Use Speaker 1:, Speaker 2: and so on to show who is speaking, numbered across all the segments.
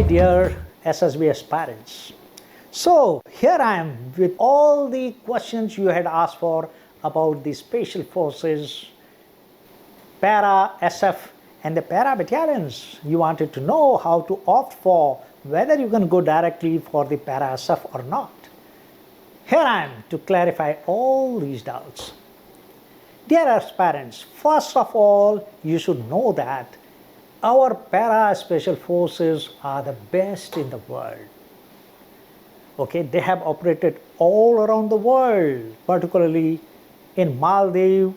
Speaker 1: dear SSB aspirants. So here I am with all the questions you had asked for about the Special Forces, Para SF and the Para battalions. You wanted to know how to opt for whether you can go directly for the Para SF or not. Here I am to clarify all these doubts. Dear aspirants, first of all, you should know that our Para Special Forces are the best in the world. Okay, they have operated all around the world, particularly in Maldives,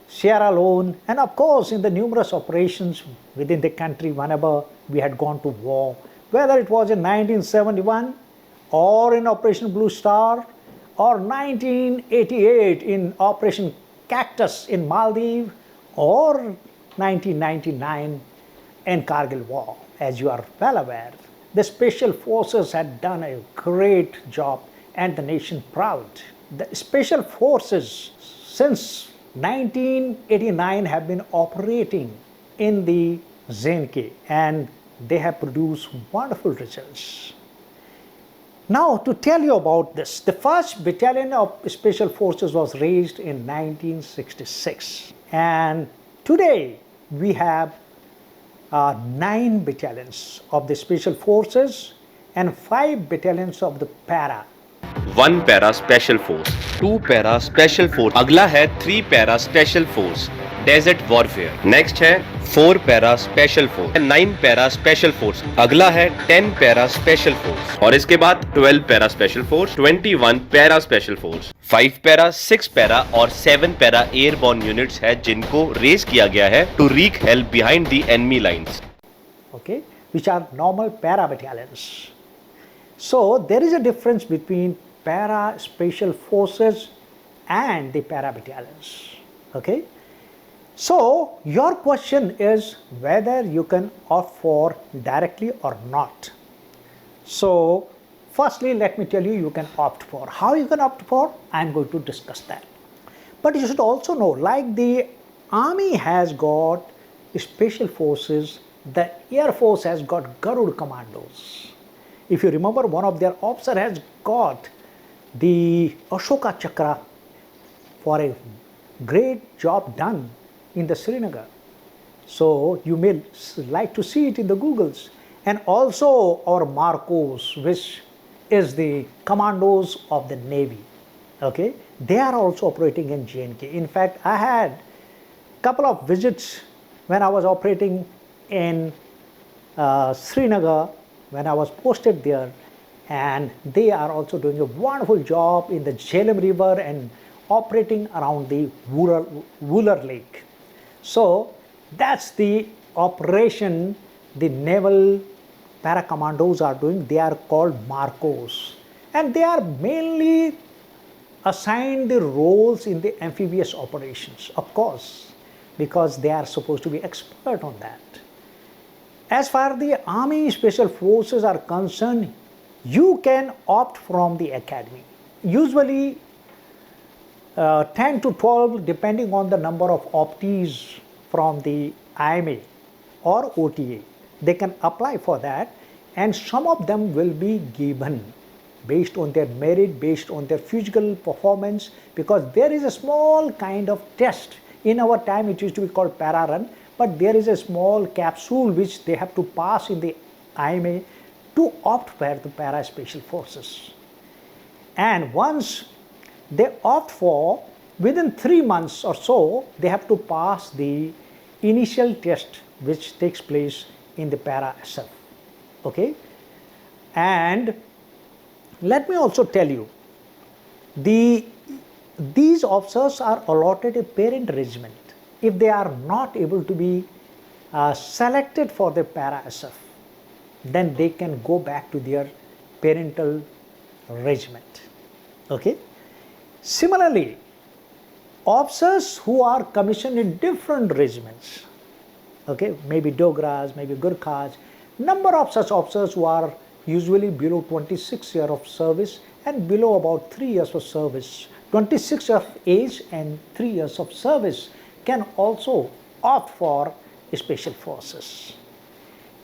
Speaker 1: Sierra Leone, and of course in the numerous operations within the country whenever we had gone to war, whether it was in 1971 or in Operation Blue Star or 1988 in Operation Cactus in Maldives or 1999 in Kargil War. As you are well aware, the Special Forces had done a great job and the nation proud. The Special Forces since 1989 have been operating in the ZNK and they have produced wonderful results. Now to tell you about this, the first battalion of Special Forces was raised in 1966 and today we have 9 battalions of the Special Forces and 5 battalions of the Para.
Speaker 2: 1 Para Special Force, 2 Para Special Force, अगला है 3 Para Special Force, Desert Warfare. Next है 4 Para Special Force, 9 Para Special Force, अगला है 10 Para Special Force और इसके बाद 12 Para Special Force, 21 Para Special Force, 5 Para, 6 Para और 7 Para Airborne Units है जिनको रेस किया गया है to wreak hell behind the enemy lines.
Speaker 1: Okay, which are normal Para battalions. So there is a difference between Para Special Forces and the Para battalions. Okay. So your question is whether you can opt for directly or not. So firstly, let me tell you, you can opt for. How you can opt for? I am going to discuss that. But you should also know, like the Army has got Special Forces, the Air Force has got Garud Commandos. If you remember, one of their officers has got the Ashoka Chakra for a great job done in the Srinagar. So you may like to see it in the Googles. And also our Marcos, which is the commandos of the Navy. Okay, they are also operating in JNK. In fact, I had a couple of visits when I was operating in Srinagar, when I was posted there, and they are also doing a wonderful job in the Jhelum River and operating around the Wooler Lake. So that's the operation the naval para commandos are doing. They are called Marcos and they are mainly assigned the roles in the amphibious operations, of course, because they are supposed to be expert on that. As far as the Army Special Forces are concerned, you can opt from the academy. Usually 10 to 12 depending on the number of optees from the IMA or OTA. They can apply for that and some of them will be given based on their merit, based on their physical performance, because there is a small kind of test. In our time it used to be called para run, but there is a small capsule which they have to pass in the IMA to opt for the Para Special Forces. And once they opt for, within 3 months or so, they have to pass the initial test which takes place in the Para SF. Okay? And let me also tell you, these officers are allotted a parent regiment if they are not able to be selected for the Para SF. Then they can go back to their parental regiment. Okay? Similarly, officers who are commissioned in different regiments, okay, maybe Dogras, maybe Gurkhas, number of such officers who are usually below 26 years of service and below about 3 years of service, 26 of age and 3 years of service can also opt for Special Forces.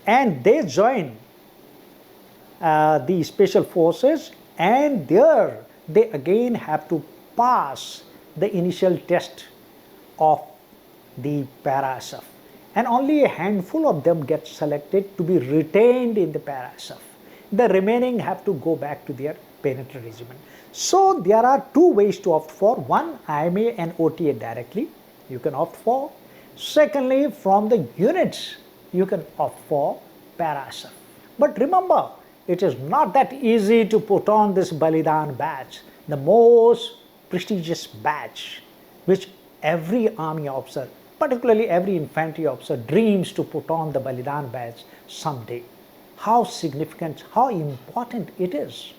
Speaker 1: And they join the special forces, and there they again have to pass the initial test of the para-SF, and only a handful of them get selected to be retained in the para-SF. The remaining have to go back to their parent regiment. So there are two ways to opt for. One, IMA and OTA directly, you can opt for. Secondly, from the units, you can opt for para-SF. But remember, it is not that easy to put on this Balidan badge, the most prestigious badge which every army officer, particularly every infantry officer, dreams to put on the Balidan badge someday. How significant, how important it is.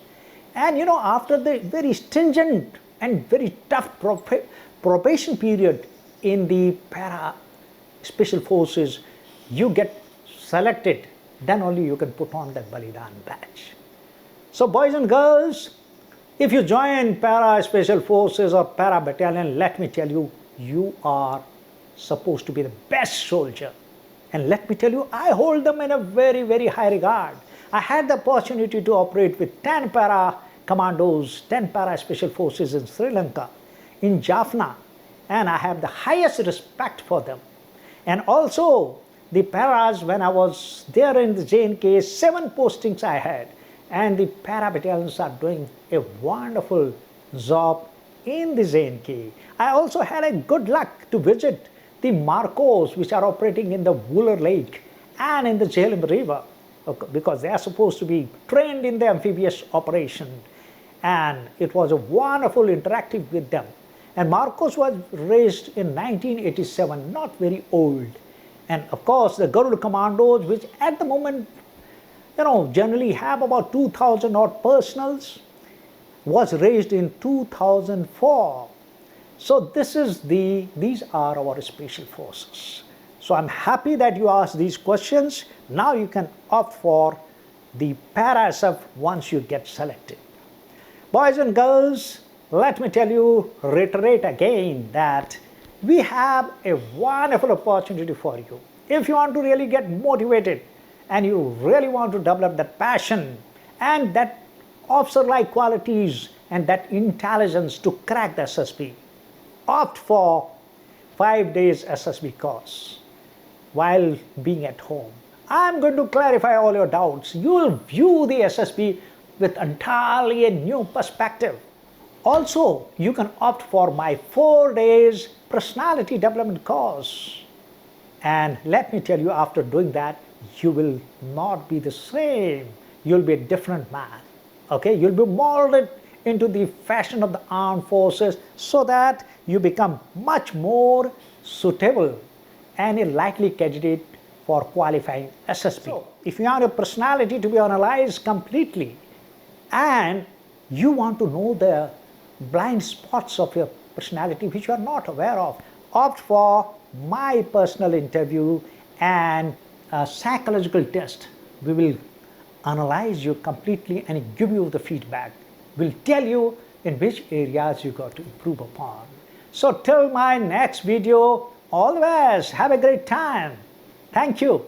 Speaker 1: And you know, after the very stringent and very tough probation period in the para special forces, you get selected, then only you can put on that Balidan badge. So boys and girls, if you join para special forces or para battalion, let me tell you, you are supposed to be the best soldier. And let me tell you, I hold them in a very, very high regard. I had the opportunity to operate with 10 para commandos, 10 para special forces in Sri Lanka, in Jaffna, and I have the highest respect for them. And also the paras, when I was there in the JNK, 7 postings I had, and the para battalions are doing a wonderful job in the JNK. I also had a good luck to visit the Marcos, which are operating in the Wooler Lake and in the Jhelum River, because they are supposed to be trained in the amphibious operation. And it was a wonderful interactive with them. And Marcos was raised in 1987, not very old. And of course, the Garuda Commandos, which at the moment, you know, generally have about 2,000 odd personals, was raised in 2004. So these are our special forces. So I'm happy that you asked these questions. Now you can opt for the para-SF once you get selected. Boys and girls, let me tell you, reiterate again that we have a wonderful opportunity for you. If you want to really get motivated and you really want to develop that passion and that officer-like qualities and that intelligence to crack the SSB, opt for 5 days SSB course while being at home. I'm going to clarify all your doubts. You will view the SSB with entirely a new perspective. Also, you can opt for my 4 days personality development course. And let me tell you, after doing that, you will not be the same. You'll be a different man. Okay, you'll be molded into the fashion of the armed forces so that you become much more suitable and a likely candidate for qualifying SSB. So, if you want your personality to be analyzed completely and you want to know the blind spots of your personality which you are not aware of, opt for my personal interview and a psychological test. We will analyze you completely and give you the feedback. We'll tell you in which areas you got to improve upon. So till my next video, all the best. Have a great time. Thank you.